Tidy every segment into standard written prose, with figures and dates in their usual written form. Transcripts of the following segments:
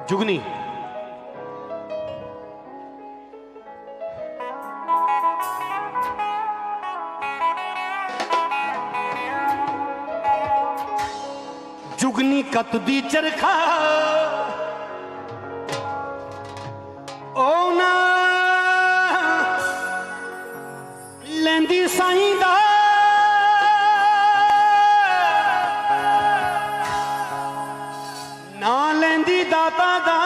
जुगनी जुगनी कत दी चरखा ओ ना लेंदी साईं दा ना लेंदी दाता दा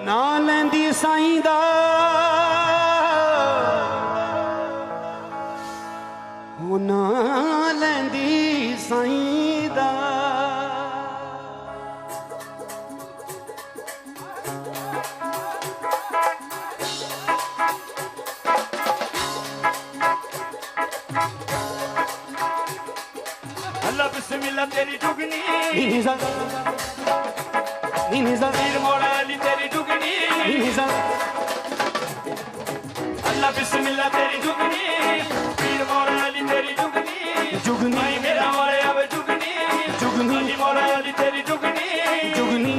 ना लेंदी साईं दा ना लेंदी साईं दा अल्लाह बिस्मिल्लाह तेरी जुगनी नीजा पीर मौला अली तेरी जुगनी नीजा अल्लाह बिस्मिल्लाह तेरी जुगनी पीर मौला अली तेरी जुगनी जुगनी भाई मेरा वाले अब जुगनी जुगनी अली मौला अली तेरी जुगनी जुगनी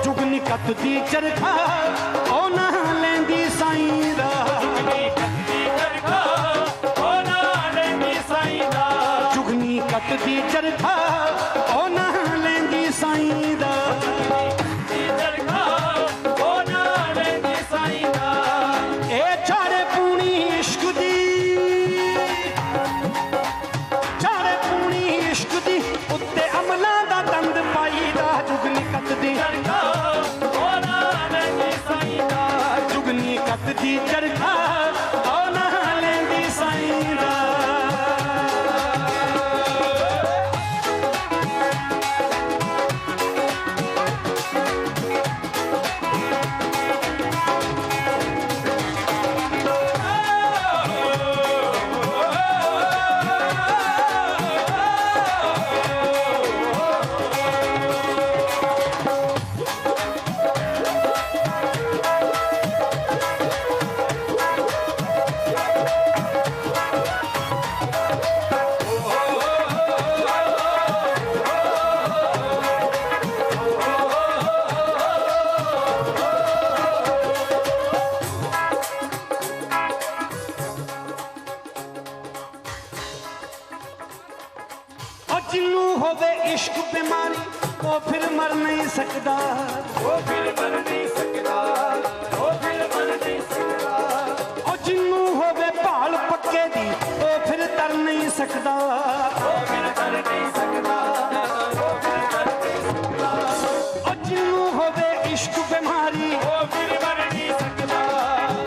जुगनी कत दी चरखा ओ ना लेंदी साईं दा जुगनी कत दी चरखा ओ ना लेंदी साईं दा ए चारे पूनी इश्क दी चारे पूनी इश्क दी उत्ते अमला दा दंद पाई दा जुगनी कत दी जुगनी कत दी चरखा ओ ना लेंदी साईं दा जिन्नू होवे इश्क बीमारी वो फिर मर नहीं सकता ओ जिन्नू होवे भाल पक्के दी वो फिर तर नहीं सकता ओ जिन्नू होवे इश्क बीमारी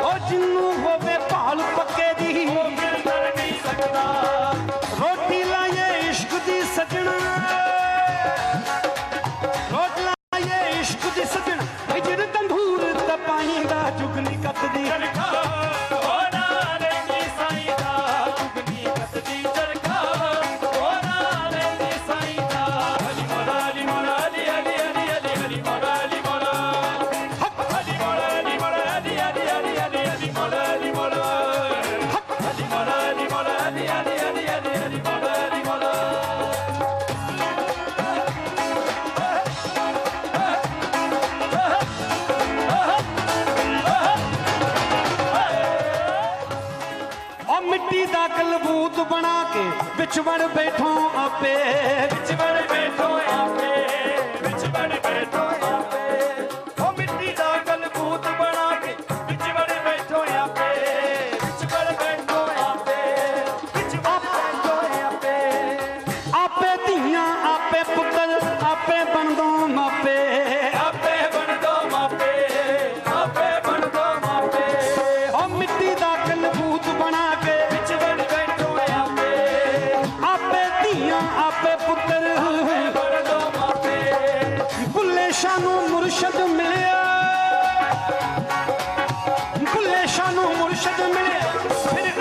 ओ जिन्नू होवे भाल पक्के दी रोटी लाए इश्क दी सजना रोट लाए इश्क दी सजना हिजर तंदूर तपाईंदा जुगनी कत दी मिट्टी दा कलबूत बना के बिच बड़ बैठो आपे ओ मिट्टी दा कलबूत बना के बिच बड़ बैठो आपे धियां आपे पुत्तर आपे बन दो मापे ओ मिट्टी दा कलबूत बना के आपे धियां आपे पुत्तर बुल्ले शानू मुर्शद मिलिया बुल्ले शानू मुर्शद मिलिया फिर